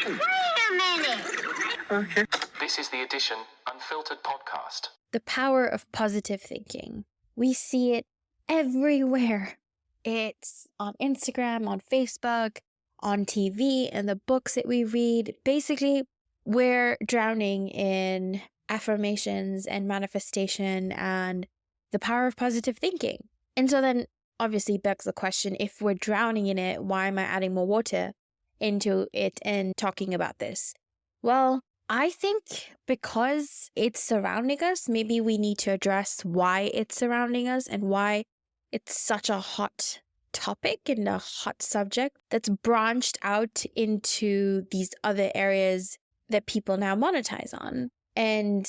Wait a minute. Okay. This is the Edition Unfiltered podcast. The power of positive thinking. We see it everywhere. It's on Instagram, on Facebook, on TV, and the books that we read. Basically, we're drowning in affirmations and manifestation and the power of positive thinking. And so then obviously begs the question, if we're drowning in it, why am I adding more water into it and talking about this? Well, I think because it's surrounding us, maybe we need to address why it's surrounding us and why it's such a hot topic and a hot subject that's branched out into these other areas that people now monetize on. And,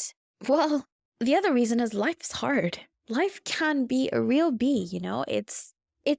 well, the other reason is life's hard. Life can be a real bee, you know? It's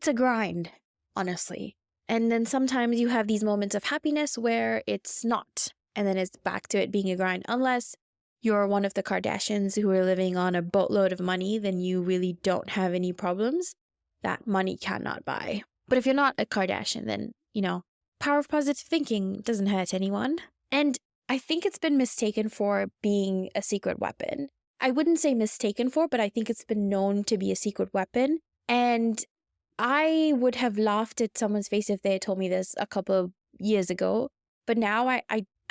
a grind, honestly. And then sometimes you have these moments of happiness where it's not. And then it's back to it being a grind. Unless you're one of the Kardashians who are living on a boatload of money, then you really don't have any problems that money cannot buy. But if you're not a Kardashian, then, you know, power of positive thinking doesn't hurt anyone. And I think it's been mistaken for being a secret weapon. I wouldn't say mistaken for, but I think it's been known to be a secret weapon. And I would have laughed at someone's face if they had told me this a couple of years ago. But now I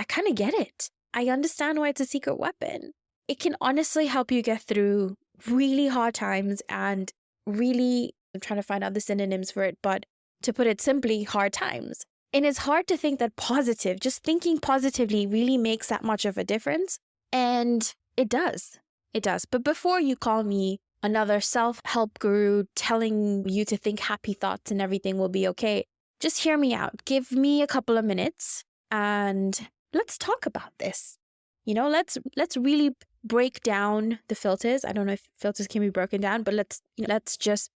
kind of get it. I understand why it's a secret weapon. It can honestly help you get through really hard times and really, I'm trying to find other synonyms for it, but to put it simply, hard times. And it's hard to think that positive, just thinking positively really makes that much of a difference. And it does. It does. But before you call me another self-help guru telling you to think happy thoughts and everything will be okay, just hear me out. Give me a couple of minutes and let's talk about this. You know, let's really break down the filters. I don't know if filters can be broken down, but let's just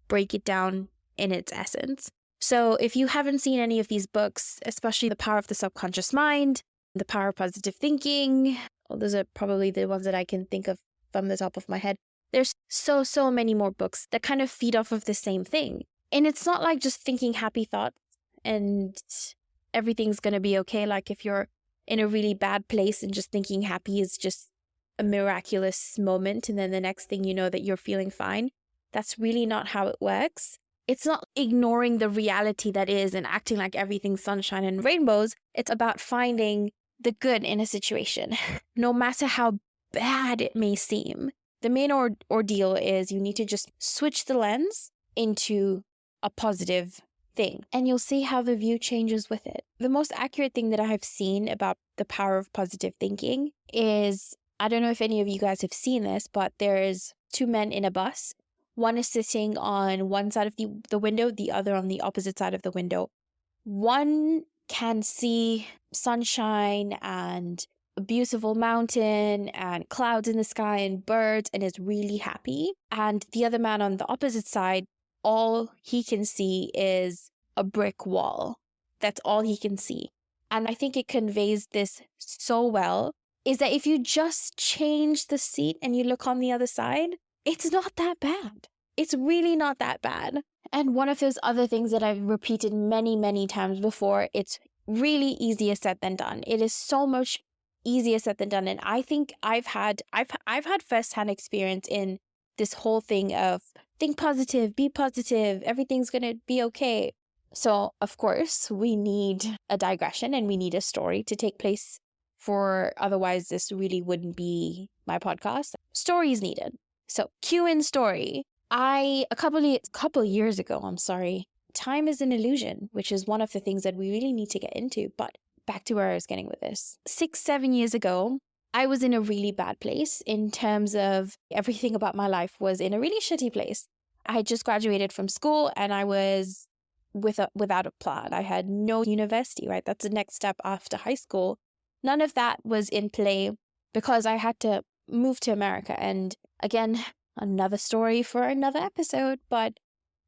break it down in its essence. So if you haven't seen any of these books, especially The Power of the Subconscious Mind, The Power of Positive Thinking, well, those are probably the ones that I can think of from the top of my head. There's so many more books that kind of feed off of the same thing. And it's not like just thinking happy thoughts and everything's going to be okay. Like if you're in a really bad place and just thinking happy is just a miraculous moment, and then the next thing you know that you're feeling fine. That's really not how it works. It's not ignoring the reality that is and acting like everything's sunshine and rainbows. It's about finding the good in a situation, no matter how bad it may seem. The main ordeal is you need to just switch the lens into a positive thing, and you'll see how the view changes with it. The most accurate thing that I have seen about the power of positive thinking is, I don't know if any of you guys have seen this, but there's two men in a bus. One is sitting on one side of the window, the other on the opposite side of the window. One can see sunshine and a beautiful mountain and clouds in the sky and birds and is really happy. And the other man on the opposite side, all he can see is a brick wall. That's all he can see. And I think it conveys this so well, is that if you just change the seat and you look on the other side, it's not that bad. It's really not that bad. And one of those other things that I've repeated many times before, it's really easier said than done. It is so much easier said than done. And I think I've had firsthand experience in this whole thing of think positive, be positive, everything's going to be okay. So, of course, we need a digression and we need a story to take place, for otherwise this really wouldn't be my podcast. Story is needed. So, cue in story. A couple years ago, time is an illusion, which is one of the things that we really need to get into. But back to where I was getting with this. 6-7 years ago, I was in a really bad place in terms of everything about my life was in a really shitty place. I had just graduated from school and I was without a plan. I had no university, right? That's the next step after high school. None of that was in play because I had to move to America. And again, another story for another episode. But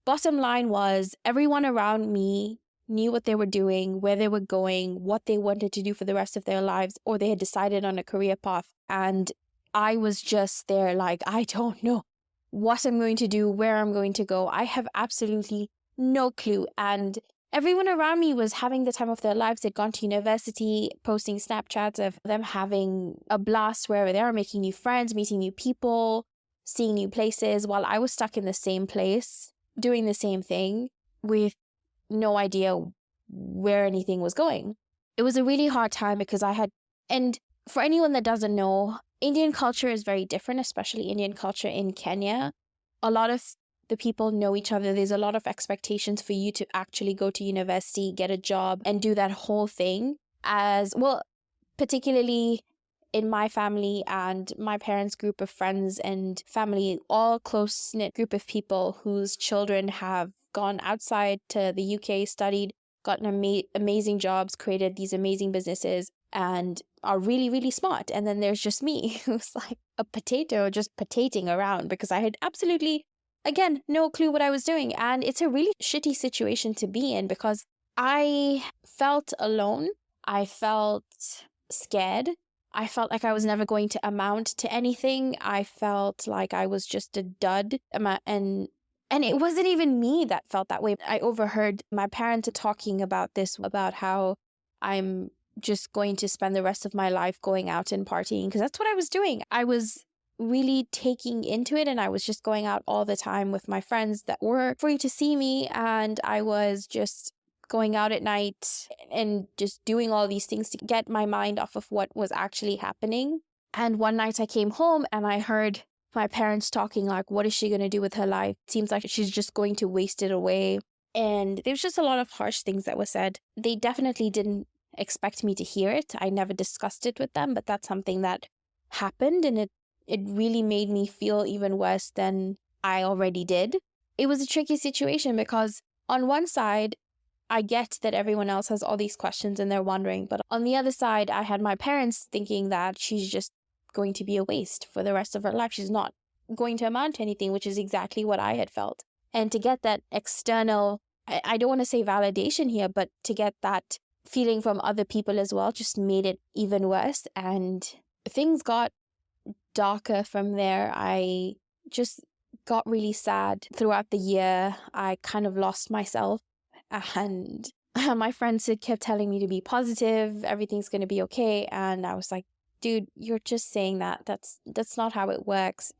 bottom line was everyone around me knew what they were doing, where they were going, what they wanted to do for the rest of their lives, or they had decided on a career path. And I was just there like, I don't know what I'm going to do, where I'm going to go. I have absolutely no clue. And everyone around me was having the time of their lives. They'd gone to university, posting Snapchats of them having a blast wherever they are, making new friends, meeting new people, seeing new places, while I was stuck in the same place, doing the same thing with no idea where anything was going. It was a really hard time because and for anyone that doesn't know, Indian culture is very different, especially Indian culture in Kenya. A lot of the people know each other. There's a lot of expectations for you to actually go to university, get a job, and do that whole thing. As well, particularly in my family and my parents' group of friends and family, all close-knit group of people whose children have gone outside to the UK, studied, gotten amazing jobs, created these amazing businesses, and are really, really smart. And then there's just me, who's like a potato, just potating around because I had absolutely, again, no clue what I was doing. And it's a really shitty situation to be in because I felt alone. I felt scared. I felt like I was never going to amount to anything. I felt like I was just a dud. And it wasn't even me that felt that way. I overheard my parents talking about this, about how I'm just going to spend the rest of my life going out and partying, because that's what I was doing. I was really taking into it, and I was just going out all the time with my friends that were free to see me, and I was just going out at night and just doing all these things to get my mind off of what was actually happening. And one night I came home and I heard my parents talking like, what is she going to do with her life? It seems like she's just going to waste it away. And there was just a lot of harsh things that were said. They definitely didn't expect me to hear it. I never discussed it with them, but that's something that happened, and it really made me feel even worse than I already did. It was a tricky situation because on one side, I get that everyone else has all these questions and they're wondering, but on the other side, I had my parents thinking that she's just going to be a waste for the rest of her life. She's not going to amount to anything, which is exactly what I had felt. And to get that external, I don't want to say validation here, but to get that feeling from other people as well just made it even worse. And things got darker from there. I just got really sad throughout the year. I kind of lost myself, and my friends kept telling me to be positive, everything's going to be okay. And I was like, dude, you're just saying that. That's not how it works.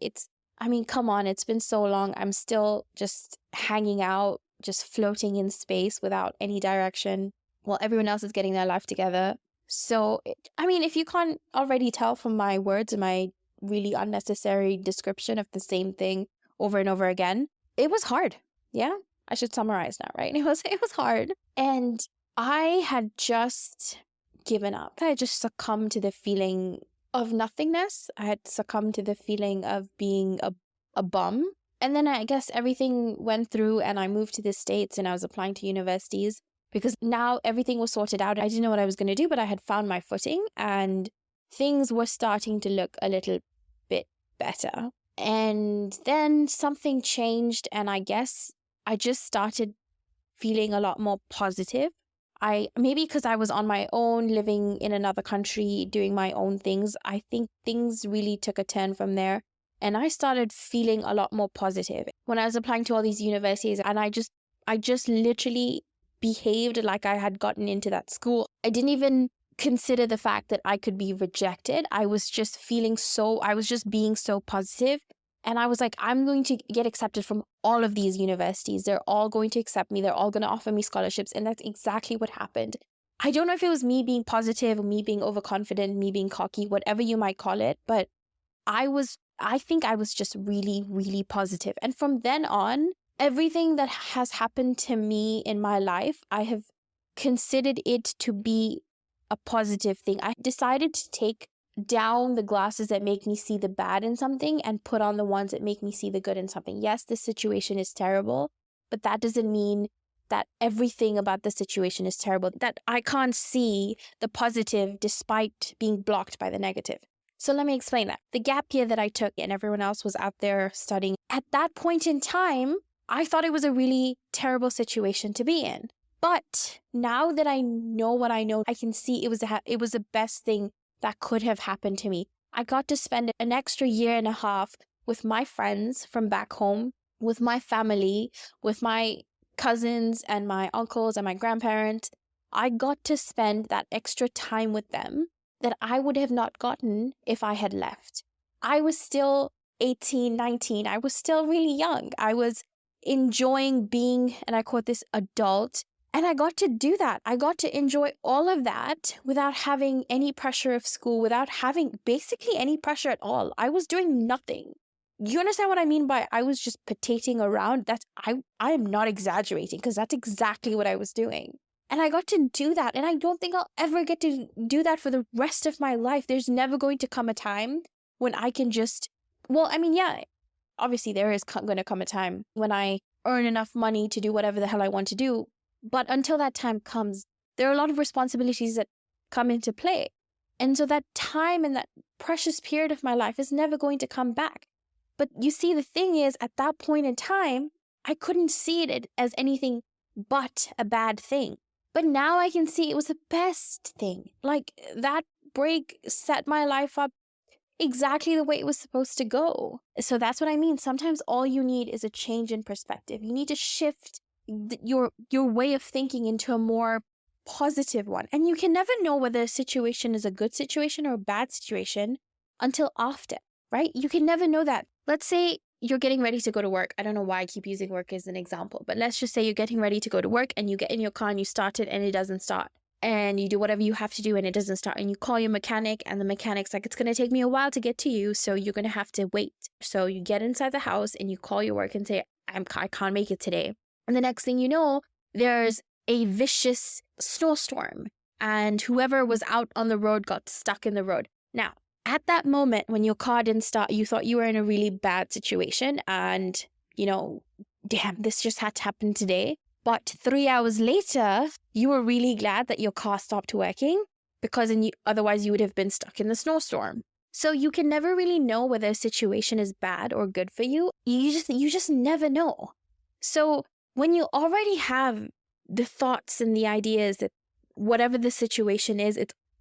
Come on, it's been so long. I'm still just hanging out, just floating in space without any direction while everyone else is getting their life together. So, if you can't already tell from my words and my really unnecessary description of the same thing over and over again, it was hard. Yeah, I should summarize now, right? It was hard. And I had just given up. I had just succumbed to the feeling of nothingness. I had succumbed to the feeling of being a bum. And then I guess everything went through and I moved to the States and I was applying to universities because now everything was sorted out. I didn't know what I was going to do, but I had found my footing and things were starting to look a little bit better. And then something changed, and I guess I just started feeling a lot more positive. Maybe because I was on my own, living in another country, doing my own things, I think things really took a turn from there. And I started feeling a lot more positive when I was applying to all these universities. And I just literally behaved like I had gotten into that school. I didn't even consider the fact that I could be rejected. I was just being so positive. And I was like, I'm going to get accepted from all of these universities. They're all going to accept me. They're all going to offer me scholarships. And that's exactly what happened. I don't know if it was me being positive, or me being overconfident, me being cocky, whatever you might call it. But I think I was just really, really positive. And from then on, everything that has happened to me in my life, I have considered it to be a positive thing. I decided to take down the glasses that make me see the bad in something and put on the ones that make me see the good in something. Yes, this situation is terrible, but that doesn't mean that everything about the situation is terrible, that I can't see the positive despite being blocked by the negative. So let me explain that. The gap year that I took and everyone else was out there studying, at that point in time, I thought it was a really terrible situation to be in. But now that I know what I know, I can see it was the best thing that could have happened to me. I got to spend an extra year and a half with my friends from back home, with my family, with my cousins and my uncles and my grandparents, I got to spend that extra time with them that I would have not gotten if I had left. I was still 18, 19. I was still really young. I was enjoying being, and I quote this, adult. And I got to do that. I got to enjoy all of that without having any pressure of school, without having basically any pressure at all. I was doing nothing. You understand what I mean by I was just potating around? I am not exaggerating, because that's exactly what I was doing. And I got to do that. And I don't think I'll ever get to do that for the rest of my life. There's never going to come a time when I can just, well, I mean, yeah, obviously there is going to come a time when I earn enough money to do whatever the hell I want to do. But until that time comes, there are a lot of responsibilities that come into play. And so that time and that precious period of my life is never going to come back. But you see, the thing is, at that point in time, I couldn't see it as anything but a bad thing. But now I can see it was the best thing. Like, that break set my life up exactly the way it was supposed to go. So that's what I mean. Sometimes all you need is a change in perspective. You need to shift your way of thinking into a more positive one. And you can never know whether a situation is a good situation or a bad situation until after, right? You can never know that. Let's say you're getting ready to go to work. I don't know why I keep using work as an example, but let's just say you're getting ready to go to work and you get in your car and you start it and it doesn't start. And you do whatever you have to do and it doesn't start. And you call your mechanic and the mechanic's like, it's going to take me a while to get to you, so you're going to have to wait. So you get inside the house and you call your work and say, I can't make it today. And the next thing you know, there's a vicious snowstorm and whoever was out on the road got stuck in the road. Now, at that moment when your car didn't start, you thought you were in a really bad situation and, damn, this just had to happen today. But 3 hours later, you were really glad that your car stopped working because otherwise you would have been stuck in the snowstorm. So you can never really know whether a situation is bad or good for you. You just never know. So when you already have the thoughts and the ideas that whatever the situation is,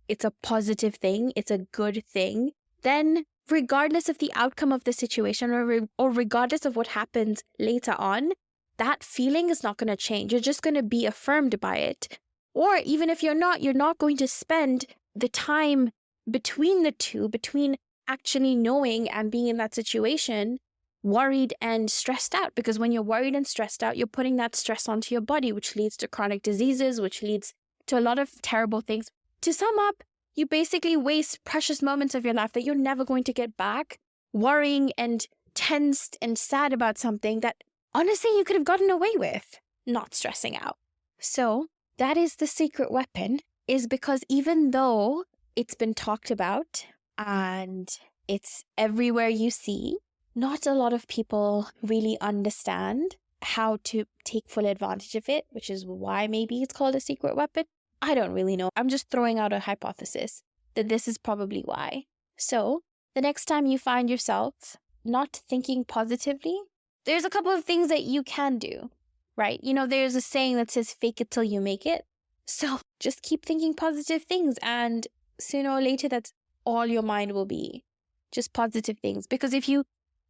it's a positive thing, it's a good thing, then regardless of the outcome of the situation or regardless of what happens later on, that feeling is not going to change. You're just going to be affirmed by it. Or even if you're not going to spend the time between the two, between actually knowing and being in that situation, worried and stressed out. Because when you're worried and stressed out, you're putting that stress onto your body, which leads to chronic diseases, which leads to a lot of terrible things. To sum up, you basically waste precious moments of your life that you're never going to get back, worrying and tensed and sad about something that honestly you could have gotten away with not stressing out. So that is the secret weapon, is because even though it's been talked about and it's everywhere you see, not a lot of people really understand how to take full advantage of it, which is why maybe it's called a secret weapon. I don't really know. I'm just throwing out a hypothesis that this is probably why. So the next time you find yourself not thinking positively, there's a couple of things that you can do, right? There's a saying that says fake it till you make it. So just keep thinking positive things, and sooner or later that's all your mind will be, just positive things. Because if you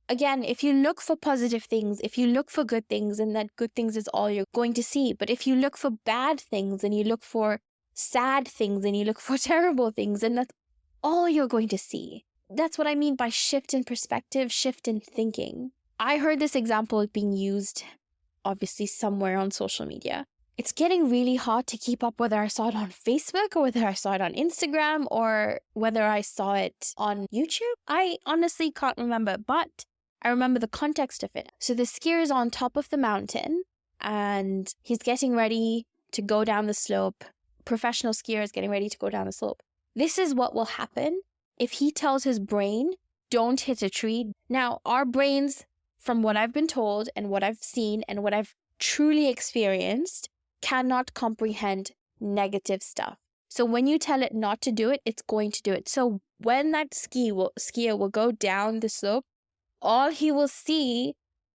look for positive things, if you look for good things, and that good things is all you're going to see. But if you look for bad things and you look for sad things and you look for terrible things, and that's all you're going to see. That's what I mean by shift in perspective, shift in thinking. I heard this example being used, obviously, somewhere on social media. It's getting really hard to keep up whether I saw it on Facebook or whether I saw it on Instagram or whether I saw it on YouTube. I honestly can't remember, but I remember the context of it. So the skier is on top of the mountain and he's getting ready to go down the slope. Professional skier is getting ready to go down the slope. This is what will happen if he tells his brain, don't hit a tree. Now, our brains, from what I've been told and what I've seen and what I've truly experienced, cannot comprehend negative stuff. So when you tell it not to do it, it's going to do it. So when that skier will go down the slope, all he will see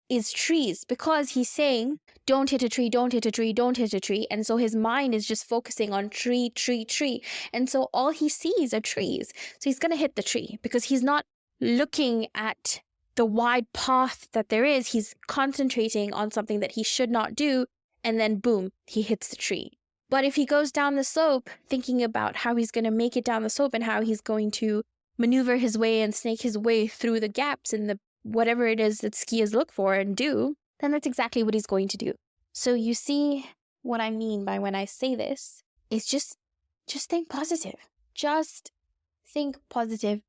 is trees, because he's saying, don't hit a tree, don't hit a tree, don't hit a tree. And so his mind is just focusing on tree, tree, tree. And so all he sees are trees. So he's going to hit the tree because he's not looking at the wide path that there is. He's concentrating on something that he should not do. and then boom, he hits the tree. But if he goes down the slope thinking about how he's going to make it down the slope and how he's going to maneuver his way and snake his way through the gaps in the whatever it is that skiers look for and do, then that's exactly what he's going to do. So you see what I mean by when I say this is just think positive. Just think positive.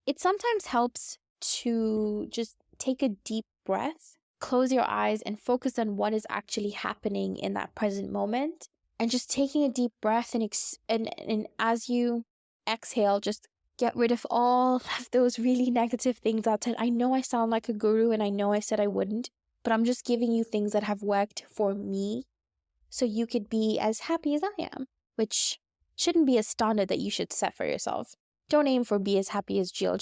It sometimes helps to just take a deep breath, close your eyes, and focus on what is actually happening in that present moment. And just taking a deep breath and as you exhale, just get rid of all of those really negative things outside. I know I sound like a guru and I know I said I wouldn't, but I'm just giving you things that have worked for me so you could be as happy as I am, which shouldn't be a standard that you should set for yourself. Don't aim for be as happy as Jill.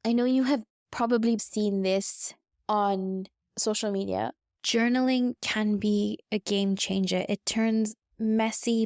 I know you have probably seen this on social media. Journaling can be a game changer. It turns messy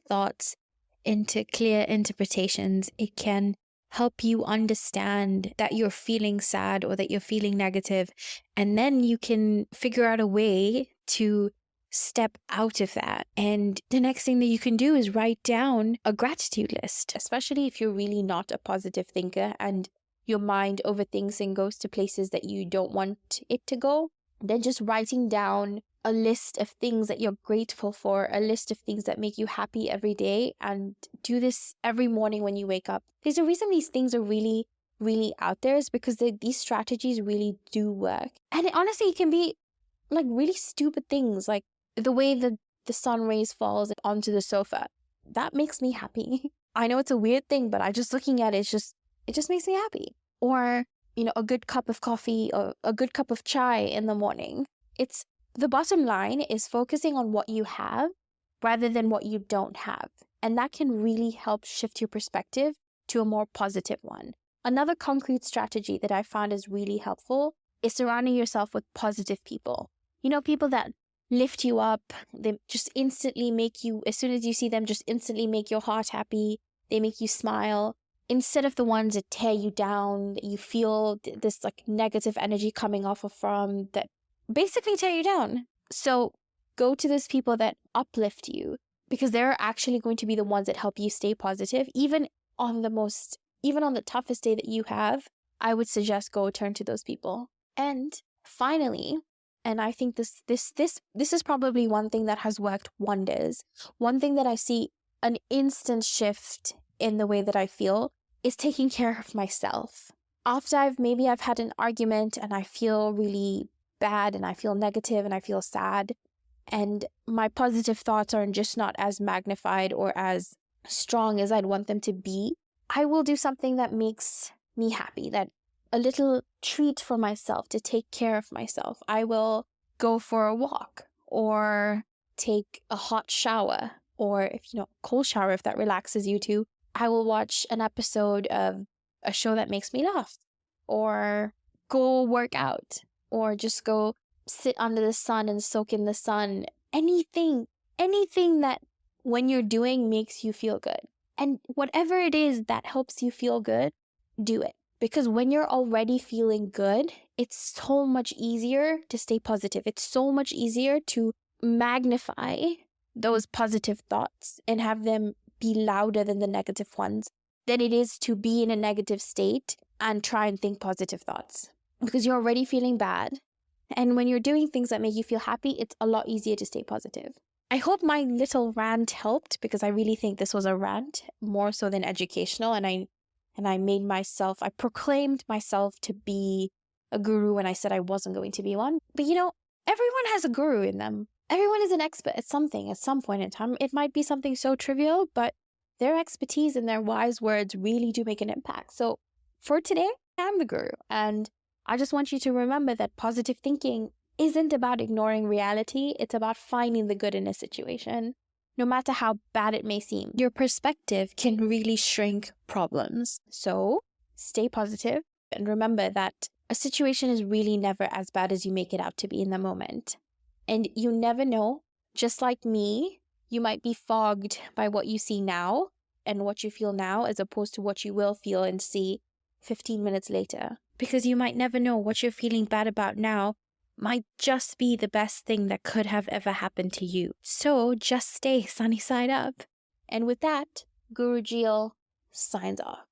thoughts into clear interpretations. It can help you understand that you're feeling sad or that you're feeling negative, and then you can figure out a way to step out of that. And the next thing that you can do is write down a gratitude list, especially if you're really not a positive thinker and your mind overthinks and goes to places that you don't want it to go. Then just writing down a list of things that you're grateful for, a list of things that make you happy every day, and do this every morning when you wake up. There's the reason these things are really, really out there is because these strategies really do work. And honestly, it can be like really stupid things, like the way the sun rays falls onto the sofa. That makes me happy. I know it's a weird thing, but looking at it, it just makes me happy. Or, a good cup of coffee or a good cup of chai in the morning. The bottom line is focusing on what you have rather than what you don't have. And that can really help shift your perspective to a more positive one. Another concrete strategy that I found is really helpful is surrounding yourself with positive people. People that lift you up. They just instantly make you, as soon as you see them, just instantly make your heart happy. They make you smile. Instead of the ones that tear you down, that you feel this like negative energy coming off of from, that basically tear you down. So go to those people that uplift you, because they're actually going to be the ones that help you stay positive. Even on the toughest day that you have, I would suggest go turn to those people. And finally, and I think this is probably one thing that has worked wonders. One thing that I see an instant shift in the way that I feel is taking care of myself. After I've had an argument and I feel really bad and I feel negative and I feel sad, and my positive thoughts are just not as magnified or as strong as I'd want them to be, I will do something that makes me happy, that a little treat for myself to take care of myself. I will go for a walk or take a hot shower, or cold shower if that relaxes you too. I will watch an episode of a show that makes me laugh, or go work out, or just go sit under the sun and soak in the sun. Anything that when you're doing makes you feel good. And whatever it is that helps you feel good, do it. Because when you're already feeling good, it's so much easier to stay positive. It's so much easier to magnify those positive thoughts and have them be louder than the negative ones than it is to be in a negative state and try and think positive thoughts. Because you're already feeling bad. And when you're doing things that make you feel happy, it's a lot easier to stay positive. I hope my little rant helped, because I really think this was a rant more so than educational. And I proclaimed myself to be a guru when I said I wasn't going to be one. But everyone has a guru in them. Everyone is an expert at something at some point in time. It might be something so trivial, but their expertise and their wise words really do make an impact. So for today, I'm the guru. And I just want you to remember that positive thinking isn't about ignoring reality. It's about finding the good in a situation, no matter how bad it may seem. Your perspective can really shrink problems. So stay positive and remember that a situation is really never as bad as you make it out to be in the moment. And you never know. Just like me, you might be fogged by what you see now and what you feel now, as opposed to what you will feel and see 15 minutes later. Because you might never know what you're feeling bad about now might just be the best thing that could have ever happened to you. So just stay sunny side up. And with that, Guru Jeel signs off.